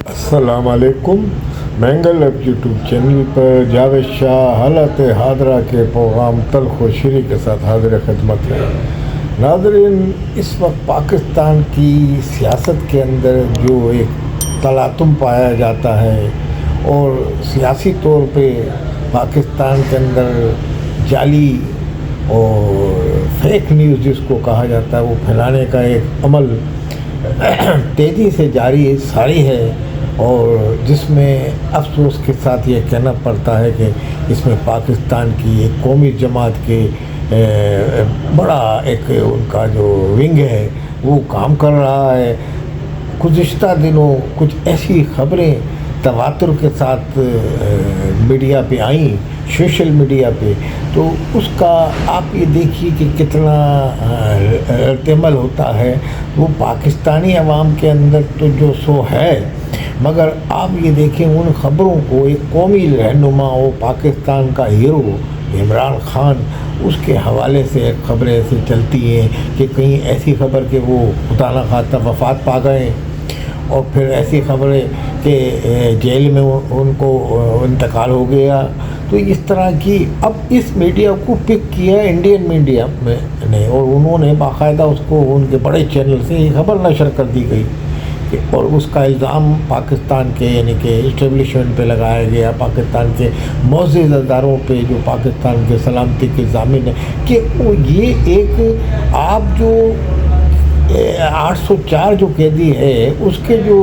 السلام علیکم. Mengal app YouTube channel پر جاوید شاہ حالت حاضرہ کے پروگرام تلخ و شیریں کے ساتھ حاضر خدمت ہے. ناظرین، اس وقت پاکستان کی سیاست کے اندر جو ایک تلاطم پایا جاتا ہے اور سیاسی طور پہ پاکستان کے اندر جعلی اور فیک نیوز جس کو کہا جاتا ہے وہ پھیلانے کا ایک عمل تیزی سے ساری ہے، اور جس میں افسوس کے ساتھ یہ کہنا پڑتا ہے کہ اس میں پاکستان کی ایک قومی جماعت کے بڑا ایک ان کا جو ونگ ہے وہ کام کر رہا ہے. گزشتہ دنوں کچھ ایسی خبریں تواتر کے ساتھ میڈیا پہ آئیں، سوشل میڈیا پہ، تو اس کا آپ یہ دیکھیے کہ کتنا رد عمل ہوتا ہے. وہ پاکستانی عوام کے اندر تو جو سو ہے، مگر آپ یہ دیکھیں ان خبروں کو ایک قومی رہنما وہ پاکستان کا ہیرو عمران خان، اس کے حوالے سے خبریں ایسی چلتی ہیں کہ کہیں ایسی خبر کہ وہ خدا نہ خواستہ وفات پا گئے، اور پھر ایسی خبریں کہ جیل میں ان کو انتقال ہو گیا. تو اس طرح کی اب اس میڈیا کو پک کیا انڈین میڈیا میں نے، اور انہوں نے باقاعدہ اس کو ان کے بڑے چینل سے یہ خبر نشر کر دی گئی اور اس کا الزام پاکستان کے یعنی کہ اسٹیبلشمنٹ پہ لگایا گیا، پاکستان کے معزز اداروں پہ جو پاکستان کے سلامتی کے ضامن ہے، کہ یہ ایک آپ جو 804 جو قیدی ہے اس کے جو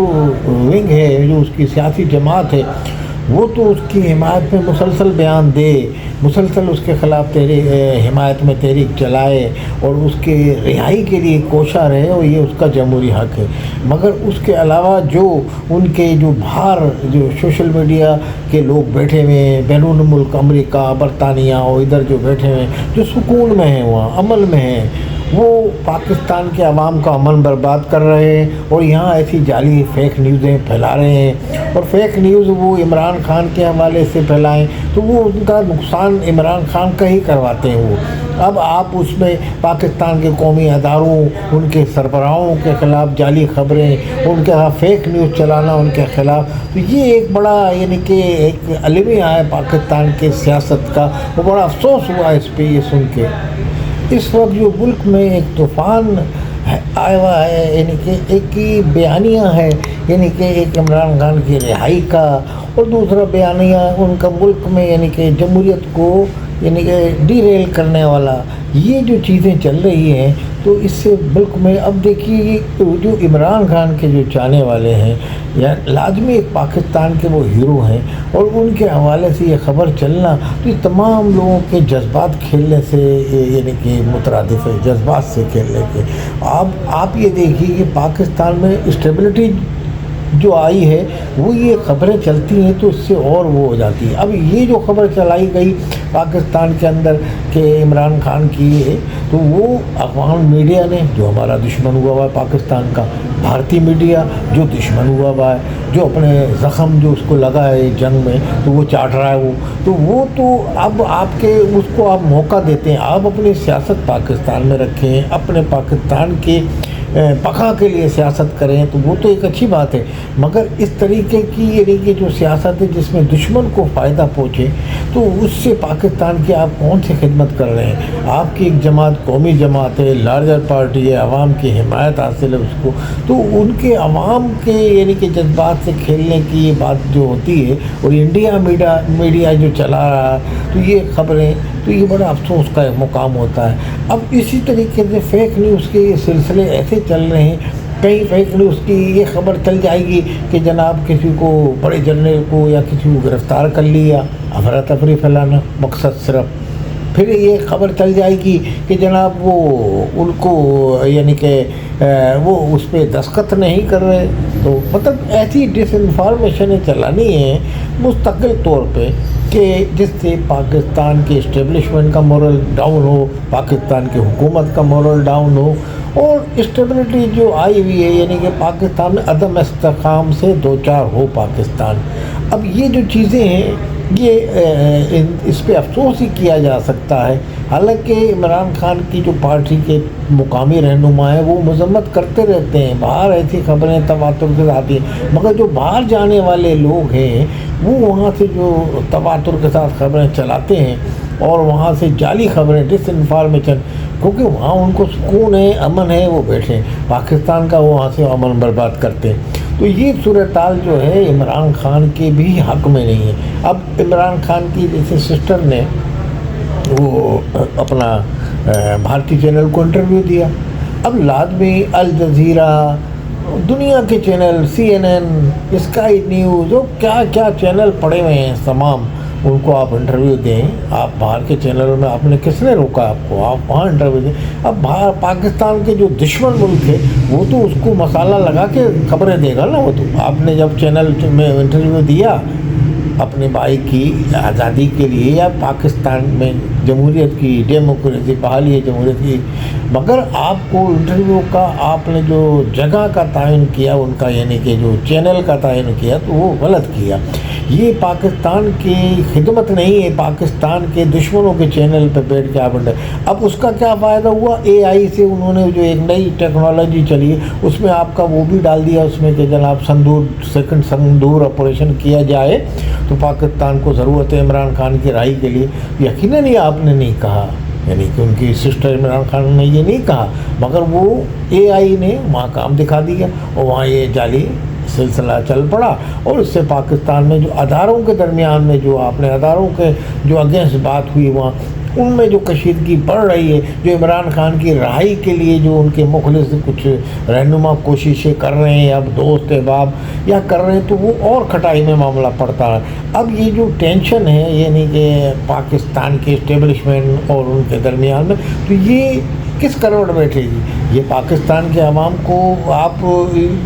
ونگ ہے، جو اس کی سیاسی جماعت ہے، وہ تو اس کی حمایت میں مسلسل بیان دے، مسلسل اس کے خلاف حمایت میں تحریک چلائے اور اس کے رہائی کے لیے کوشاں رہے، اور یہ اس کا جمہوری حق ہے. مگر اس کے علاوہ جو ان کے جو باہر جو سوشل میڈیا کے لوگ بیٹھے ہوئے ہیں، بیرون ملک امریکہ، برطانیہ اور ادھر جو بیٹھے ہوئے ہیں، جو سکون میں ہیں، وہاں عمل میں ہیں، وہ پاکستان کے عوام کا امن برباد کر رہے ہیں اور یہاں ایسی جعلی فیک نیوزیں پھیلا رہے ہیں. اور فیک نیوز وہ عمران خان کے حوالے سے پھیلائیں تو وہ ان کا نقصان عمران خان کا ہی کرواتے ہیں. وہ اب آپ اس میں پاکستان کے قومی اداروں، ان کے سربراہوں کے خلاف جعلی خبریں، ان کے خلاف فیک نیوز چلانا ان کے خلاف، تو یہ ایک بڑا یعنی کہ ایک المیہ ہے پاکستان کے سیاست کا. وہ بڑا افسوس ہوا اس پہ یہ سن کے. اس وقت جو ملک میں ایک طوفان آیا ہوا ہے، یعنی کہ ایک ہی بیانیہ ہے، یعنی کہ ایک عمران خان کی رہائی کا، اور دوسرا بیانیہ ان کا ملک میں یعنی کہ جمہوریت کو یعنی کہ ڈی ریل کرنے والا. یہ جو چیزیں چل رہی ہیں تو اس سے ملک میں اب دیکھیے جو عمران خان کے جو چاہنے والے ہیں یا لازمی ایک پاکستان کے وہ ہیرو ہیں، اور ان کے حوالے سے یہ خبر چلنا تو یہ تمام لوگوں کے جذبات کھیلنے سے یعنی کہ مترادف ہے، جذبات سے کھیلنے کے. آپ یہ دیکھیے کہ پاکستان میں اسٹیبلٹی جو آئی ہے وہ یہ خبریں چلتی ہیں تو اس سے اور وہ ہو جاتی ہے. اب یہ جو خبر چلائی گئی پاکستان کے اندر کہ عمران خان کی ہے، تو وہ اقوام میڈیا نے جو ہمارا دشمن ہوا ہوا ہے پاکستان کا، بھارتی میڈیا جو دشمن ہوا ہوا ہے، جو اپنے زخم جو اس کو لگا ہے جنگ میں تو وہ چاٹ رہا ہے، وہ تو اب آپ کے اس کو آپ موقع دیتے ہیں. آپ اپنی سیاست پاکستان میں رکھیں، اپنے پاکستان کے بقا کے لیے سیاست کریں، تو وہ تو ایک اچھی بات ہے. مگر اس طریقے کی یعنی کہ جو سیاست ہے جس میں دشمن کو فائدہ پہنچے، تو اس سے پاکستان کی آپ کون سی خدمت کر رہے ہیں؟ آپ کی ایک جماعت قومی جماعت ہے، لارجر پارٹی ہے، عوام کی حمایت حاصل ہے اس کو، تو ان کے عوام کے یعنی کہ جذبات سے کھیلنے کی یہ بات جو ہوتی ہے، اور انڈیا میڈیا جو چلا رہا ہے تو یہ خبریں، تو یہ بڑا افسوس کا مقام ہوتا ہے. اب اسی طریقے سے فیک نیوز کے یہ سلسلے ایسے چل رہے ہیں، کئی فیک نیوز کی یہ خبر چل جائے گی کہ جناب کسی کو بڑے جنرل کو یا کسی کو گرفتار کر لیا، افراتفری پھیلانا مقصد صرف. پھر یہ خبر چل جائے گی کہ جناب وہ ان کو یعنی کہ وہ اس پہ دستخط نہیں کر رہے. تو مطلب ایسی ڈس انفارمیشنیں چلانی ہیں مستقل طور پہ کہ جس سے پاکستان کے اسٹیبلشمنٹ کا مورل ڈاؤن ہو، پاکستان کی حکومت کا مورل ڈاؤن ہو، اور اسٹیبلٹی جو آئی ہوئی ہے یعنی کہ پاکستان میں عدم استحکام سے دوچار ہو پاکستان. اب یہ جو چیزیں ہیں یہ اس پہ افسوس ہی کیا جا سکتا ہے. حالانکہ عمران خان کی جو پارٹی کے مقامی رہنما ہیں وہ مذمت کرتے رہتے ہیں، باہر ایسی خبریں تواتر کے ساتھ آتی ہیں، مگر جو باہر جانے والے لوگ ہیں وہ وہاں سے جو تواتر کے ساتھ خبریں چلاتے ہیں اور وہاں سے جعلی خبریں، ڈس انفارمیشن، کیونکہ وہاں ان کو سکون ہے، امن ہے، وہ بیٹھے ہیں، پاکستان کا وہاں سے امن برباد کرتے ہیں۔ تو یہ صورتحال جو ہے عمران خان کے بھی حق میں نہیں ہے۔ اب عمران خان کی جیسے سسٹر نے وہ اپنا بھارتی چینل کو انٹرویو دیا، اب لازمی الجزیرہ، دنیا کے چینل، CNN، اسکائی نیوز، وہ کیا کیا چینل پڑے ہوئے ہیں تمام، ان کو آپ انٹرویو دیں۔ آپ باہر کے چینلوں میں آپ نے کس نے روکا آپ کو؟ آپ وہاں انٹرویو دیں۔ اب پاکستان کے جو دشمن ملک ہے وہ تو اس کو مسالہ لگا کے خبریں دے گا نا۔ وہ تو آپ نے جب چینل میں انٹرویو دیا اپنے بھائی کی آزادی کے لیے یا پاکستان میں جمہوریت کی ڈیموکریسی بحالی ہے جمہوریت کی، مگر آپ کو انٹرویو کا آپ نے جو جگہ کا تعین کیا ان کا، یعنی کہ جو چینل کا تعین کیا، تو وہ غلط کیا۔ یہ پاکستان کی خدمت نہیں ہے، پاکستان کے دشمنوں کے چینل پہ بیٹھ کے آپ اب اس کا کیا فائدہ ہوا؟ AI سے انہوں نے جو ایک نئی ٹیکنالوجی چلی ہے اس میں آپ کا وہ بھی ڈال دیا اس میں کہ جناب سیکنڈ سندور آپریشن کیا جائے تو پاکستان کو ضرورت ہے عمران خان کی رہائی کے لیے۔ یقیناً یہ آپ نے نہیں کہا، یعنی کہ ان کی سسٹر عمران خان نے یہ نہیں کہا، مگر وہ AI نے وہاں کام دکھا دیا اور وہاں یہ جعلی سلسلہ چل پڑا، اور اس سے پاکستان میں جو اداروں کے درمیان میں جو آپ نے اداروں کے جو اگینسٹ بات ہوئی وہاں ان میں جو کشیدگی بڑھ رہی ہے، جو عمران خان کی رہائی کے لیے جو ان کے مخلص کچھ رہنما کوششیں کر رہے ہیں، اب دوست احباب یا کر رہے ہیں، تو وہ اور کھٹائی میں معاملہ پڑتا ہے۔ اب یہ جو ٹینشن ہے یعنی کہ پاکستان کے اسٹیبلشمنٹ اور ان کے درمیان میں، تو یہ کس کروڑ بیٹھے گی؟ یہ پاکستان کے عوام کو آپ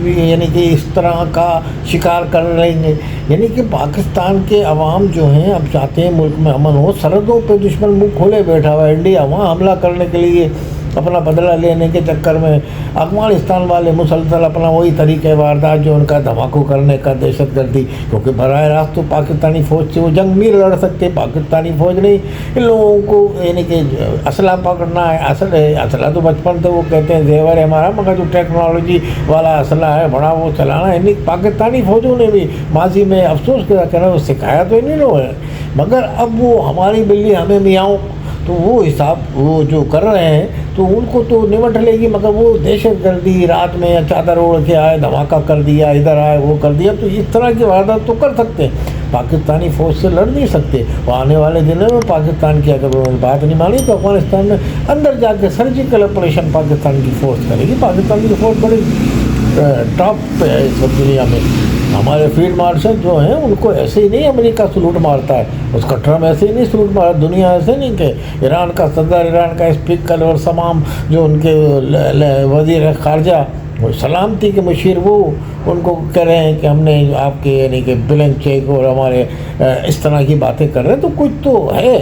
یعنی کہ اس طرح کا شکار کر رہیں گے، یعنی کہ پاکستان کے عوام جو ہیں اب چاہتے ہیں ملک میں امن ہو، سرحدوں پہ دشمن منہ کھولے بیٹھا ہوا ہے انڈیا، وہاں حملہ کرنے کے لیے اپنا بدلہ لینے کے چکر میں افغانستان والے مسلسل اپنا وہی طریقہ واردات جو ان کا دھماکوں کرنے کا، دہشت گردی، کیونکہ براہ راست تو پاکستانی فوج سے وہ جنگ نہیں لڑ سکتے، پاکستانی فوج نہیں، ان لوگوں کو یعنی کہ اسلحہ پکڑنا ہے، اسلحہ تو بچپن سے وہ کہتے ہیں زیور ہے ہمارا، مگر جو ٹیکنالوجی والا اسلحہ ہے بڑا وہ چلانا ہے، پاکستانی فوجوں نے بھی ماضی میں افسوس کے ساتھ کہنا وہ سکھایا تو انہیں لوگوں نے، مگر اب وہ ہماری بلی ہمیں میاؤں، تو وہ حساب وہ جو کر رہے ہیں تو ان کو تو نمٹ لے گی، مگر وہ دہشت گردی رات میں چادر اوڑھ کے آئے، دھماکہ کر دیا، ادھر آئے وہ کر دیا، تو اس طرح کی واردات تو کر سکتے ہیں، پاکستانی فوج سے لڑ نہیں سکتے۔ وہ آنے والے دنوں میں پاکستان کی اگر انہوں نے بات نہیں مانی تو افغانستان میں اندر جا کے سرجیکل آپریشن پاکستان کی فوج کرے گی۔ پاکستان کی فوج بڑی ٹاپ پہ ہے اس دنیا میں۔ ہمارے فیلڈ مارشل جو ہیں ان کو ایسے ہی نہیں امریکہ سلوٹ مارتا ہے، اس کا ٹرمپ ایسے ہی نہیں سلوٹ مارتا، دنیا ایسے نہیں کہ ایران کا صدر، ایران کا اسپیکر اور تمام جو ان کے وزیر خارجہ سلامتی کے مشیر وہ ان کو کہہ رہے ہیں کہ ہم نے آپ کے یعنی کہ بلنک چیک اور ہمارے اس طرح کی باتیں کر رہے ہیں، تو کچھ تو ہے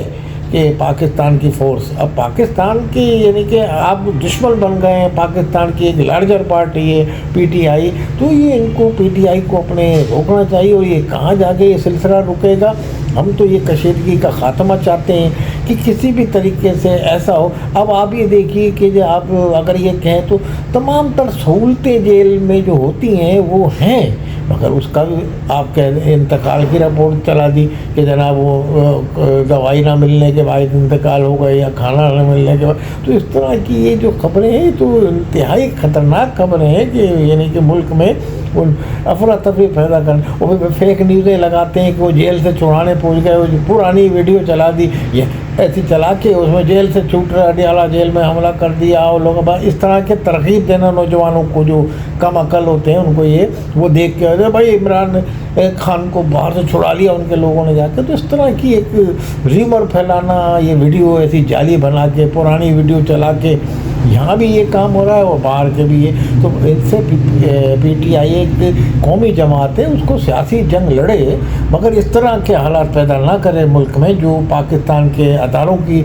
کہ پاکستان کی فورس اب پاکستان کی یعنی کہ آپ دشمن بن گئے ہیں، پاکستان کی ایک لارجر پارٹی ہے PTI، تو یہ ان کو PTI کو اپنے روکنا چاہیے، اور یہ کہاں جا کے یہ سلسلہ رکے گا؟ ہم تو یہ کشیدگی کا خاتمہ چاہتے ہیں کہ کسی بھی طریقے سے ایسا ہو۔ اب آپ یہ دیکھیے کہ جو آپ اگر یہ کہیں تو تمام تر سہولتیں جیل میں جو ہوتی ہیں وہ ہیں، مگر اس کا بھی آپ کہہ انتقال کی رپورٹ چلا دی کہ جناب وہ دوائی نہ ملنے کے بعد انتقال ہو گئے یا کھانا نہ ملنے کے بعد، تو اس طرح کی یہ جو خبریں ہیں تو انتہائی خطرناک خبریں ہیں کہ یعنی کہ ملک میں افراتفری پیدا کرنا، وہ فیک نیوزیں لگاتے ہیں کہ وہ جیل سے چھڑانے پہنچ گئے، وہ پرانی ویڈیو چلا دی، یہ ایسی چلا کے اس میں جیل سے چھوٹ رہا اڈیالہ جیل میں حملہ کر دیا، اور لوگ اس طرح کے ترغیب دینا نوجوانوں کو جو کم عقل ہوتے ہیں ان کو یہ وہ دیکھ کے بھائی عمران خان کو باہر سے چھڑا لیا ان کے لوگوں نے جا کے، تو اس طرح کی ایک ریمر پھیلانا، یہ ویڈیو ایسی جعلی بنا کے پرانی ویڈیو چلا کے یہاں بھی یہ کام ہو رہا ہے اور باہر کے بھی یہ. تو ان سے پی ٹی آئی ایک قومی جماعت ہے, اس کو سیاسی جنگ لڑے مگر اس طرح کے حالات پیدا نہ کرے ملک میں جو پاکستان کے اداروں کی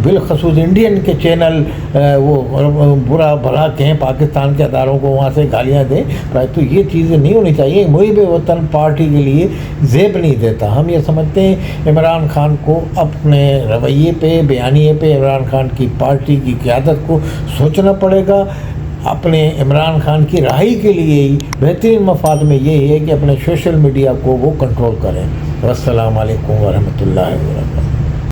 بالخصوص انڈین کے چینل وہ برا بھلا کہیں پاکستان کے اداروں کو وہاں سے گالیاں دیں. تو یہ چیزیں نہیں ہونی چاہیے. محب وطن پارٹی کے لیے زیب نہیں دیتا. ہم یہ سمجھتے ہیں عمران خان کو اپنے رویے پہ بیانیے پہ عمران خان کی پارٹی کی قیادت کو سوچنا پڑے گا. اپنے عمران خان کی رہائی کے لیے ہی بہترین مفاد میں یہ ہے کہ اپنے سوشل میڈیا کو وہ کنٹرول کریں. السلام علیکم ورحمۃ اللہ وبرکاتہ.